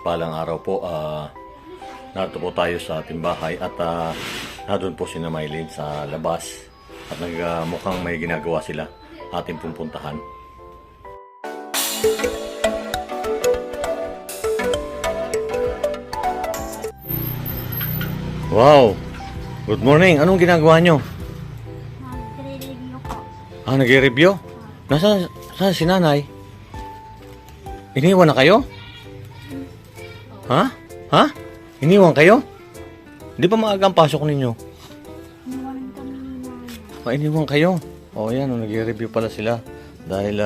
mapagpalang araw po. Narito po tayo sa ating bahay at nandun po si Maylin sa labas at mukhang may ginagawa sila. Ating pupuntahan. Wow! Good morning! Anong ginagawa nyo? Nagre-review po. Nagre-review? Nasaan si nanay? Iniwan na kayo? Ha? Iniwan kayo? Di ba maaga ang pasok ninyo? Iniwanan kami ni nanay. Iniwan kayo? Yan, nagre-review pala sila. Dahil,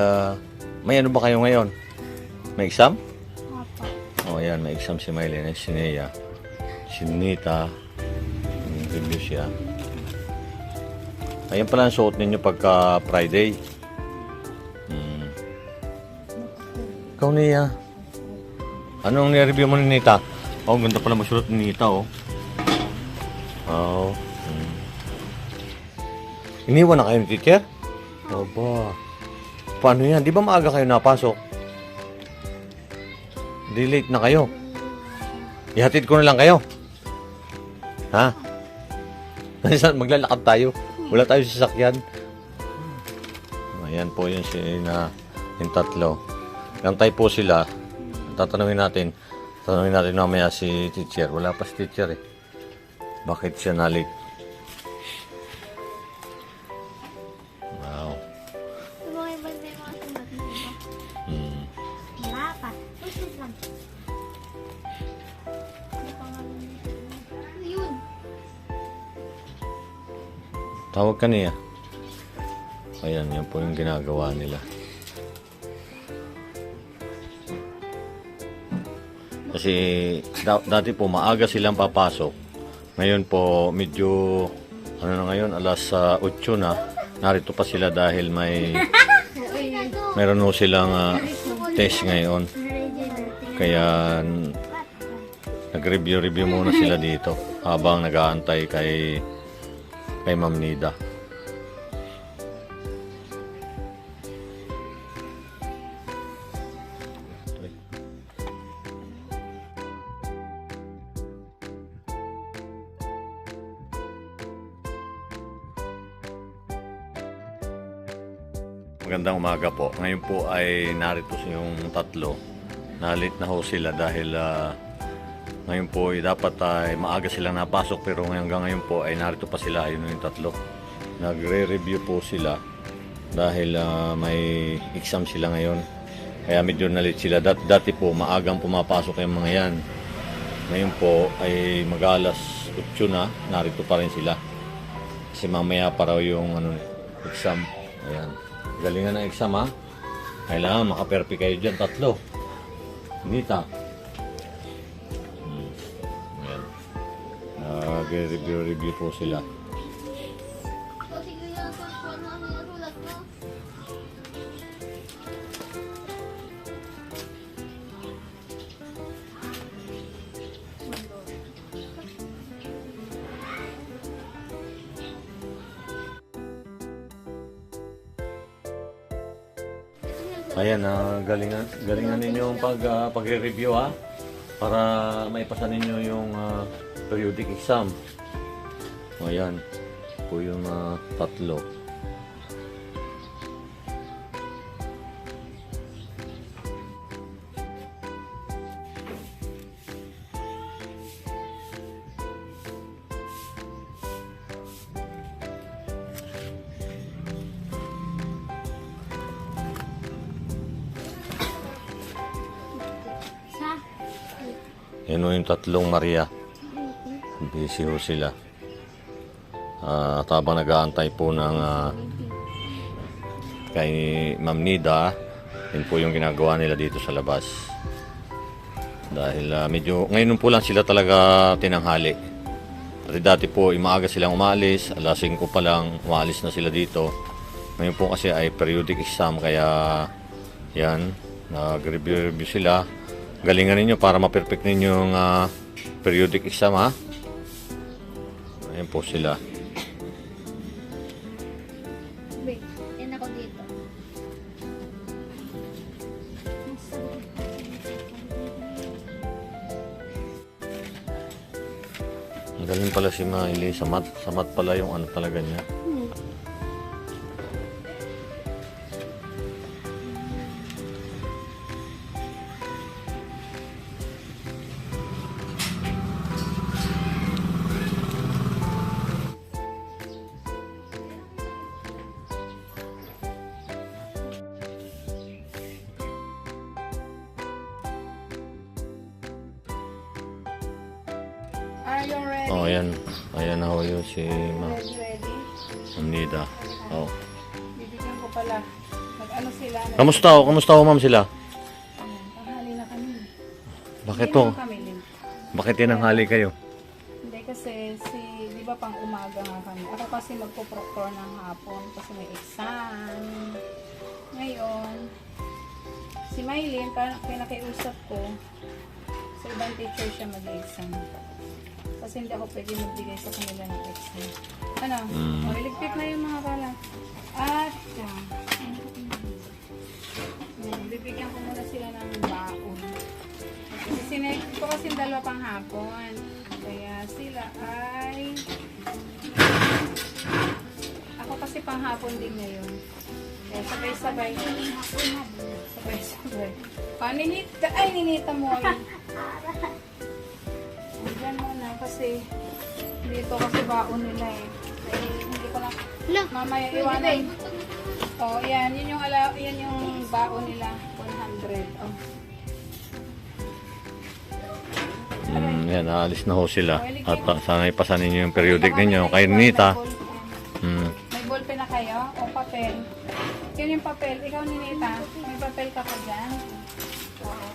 may ano ba kayo ngayon? May exam? Opo. Yan, may exam si Maylin, si Nea, si Nita. Review siya. Ayan pala ang suot ninyo pagka Friday. Ikaw, Nea. Anong ni-review mo ni Nita? Ganda pala masulat ni Nita, Iniwan na kayo ni teacher? Oba. Paano yan? Di ba maaga kayo napasok? Di late na kayo. Ihatid ko na lang kayo. Ha? Maglalakad tayo. Wala tayo sa sasakyan. Ayan po yun yung tatlo. Gantay po sila. Tatanungin natin mamaya si teacher. Wala pa si teacher eh. Bakit siya na-late? Wow. Tumawin ba na yung mga sulat nito? Wala pa. Pusit lang. Ano pa nga yun? Tawag ka niya. Ayan, yan po yung ginagawa nila. Kasi dati po maaga silang papasok. Ngayon po medyo ngayon alas 8 na. Narito pa sila dahil meron po silang test ngayon. Kaya nag-review muna sila dito habang nag-aantay kay Ma'am Nida. Magandang umaga po. Ngayon po ay narito yung tatlo. Nalit na ho sila dahil ngayon po ay dapat ay maaga silang napasok pero hanggang ngayon po ay narito pa sila. Ayun yung tatlo. Nagre-review po sila dahil may exam sila ngayon. Kaya medyo nalit sila. Dati po maagang pumapasok yung mga yan. Ngayon po ay mag-alas 8 na. Narito pa rin sila. Kasi mamaya pa raw yung exam. Ayan. Galingan ng exam ha. Kailangan makaperfect kayo dyan, tatlo. Nita. Ayan. Nag-review po sila. Ayan, galingan ninyo ang pagre-review ha. Para maipasa ninyo yung periodic exam. Ayan, po yung tatlo. Yan yung tatlong Maria. Busy ho sila. At habang nag-aantay po ng kay Ma'am Nida, yun po yung ginagawa nila dito sa labas. Dahil medyo, ngayon po lang sila talaga tinanghali. At dati po, maaga silang umalis. Alas 5 pa lang, umalis na sila dito. Ngayon po kasi ay periodic exam, kaya yan, nag-review sila. Galingan ninyo para ma-perfect ninyo yung periodic exam ha. Ayan po sila. Wait, yan ako dito. Ang galing pala si Miley. Sa mat pala yung ano talaga niya. Are you ready? Oh, ayan. Ayan na ho yun si Ready? Nida. Oh. Bibigyan ko pala. Mag-ano sila? Kamusta ho? Kamusta ho, ma'am, sila? Tanghali na kami. Bakit Hindi to? naman kami, Lin. Bakit tinanghali kayo? Hindi kasi di ba pang umaga nga kami. Ako kasi magpo-proctor ng hapon kasi may exam. Ngayon, si Maylin, pinakiusap ko, sa ibang teacher siya mag-exam. Kasi hindi ako pwede magbigay sa kanila ng exam. Ano? Maliligpit na yung mga balat. At, bibigyan ko muna sila ng baon. Kasi sinake ko kasi dalawa pang hapon. Kaya sila ay... Ako kasi pang hapon din ngayon. Kaya sabay-sabay. Sabay-sabay. Ninita. Ay, ninita mo. Diyan muna kasi dito kasi baon nila eh. Ay, hindi ko na... Mamaya iwanan. Oh, yan. Yan yung baon nila. 100. Oh. Yan, aalis na ho sila. At sana ipasanin nyo yung periodic ninyo. Kay Nita. May ballpen na kayo? O papel? Yun yung papel. Ikaw ni Nita. May papel ka pa dyan.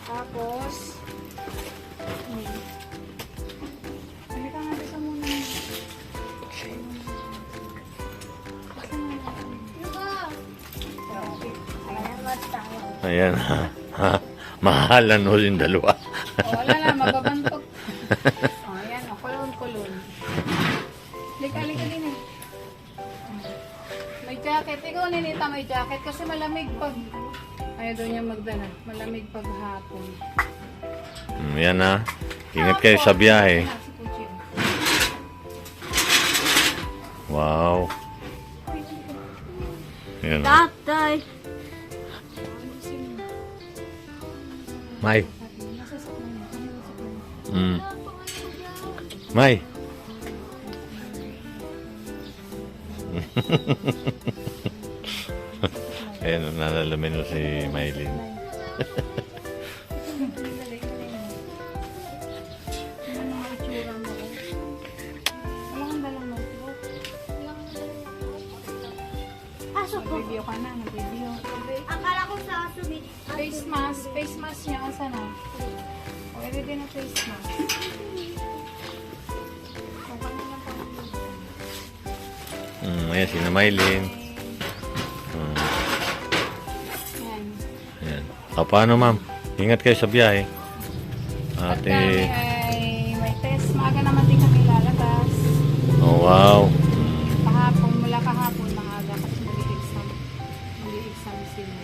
Tapos, sabi ka nga dito muna. Ayan. Mahalan ho yung dalawa. Wala na, magbabantog. Ayan, kulon-kulon. Lika-lika din eh. May jacket. Ikaw ni Nita may jacket kasi malamig pag... Ayaw daw niya magdala. Malamig pag hapon. Yan na. Ingat kayo sa biyahe. Wow. Yan. Tatay. May. May. Ayan, nalalamin mo si Maylin. Pasok ko. Nag-video ka na, nag-video. Akala ko sa asubit. Face mask niya, asa na? Pwede din na face mask. Ayan, si Maylin. Yan. Ayan. Paano, ma'am? Ingat kayo sa biyahe. At Ate. kami ay may test. Maaga naman din kami lalabas. Oh, wow. Kahapon, mula kahapon, maaga kasi mag-i-exam. Mag-i-exam sila.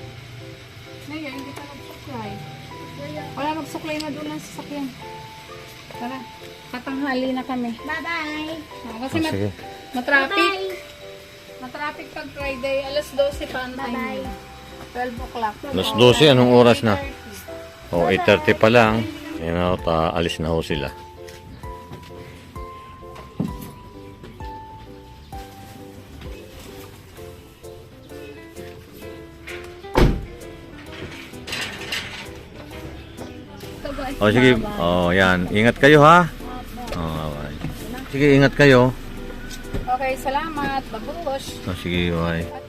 Ngayon, hindi ka nagsuklay. Wala, magsuklay na doon lang sa sakyan. Tara, katanghali na kami. Bye-bye. Kasi Sige. matraffic. Matraffic pag Friday. Alas 12 pa ang time. Bye-bye. 12 o'clock. Alas 12, anong oras na? Oh, 8:30 pa lang. Ayan na, alis na ho sila. Oh, sige. Oh, yan. Ingat kayo, ha? Oh, bye. Sige, ingat kayo. Okay, salamat. Babush. Oh, sige, bye. At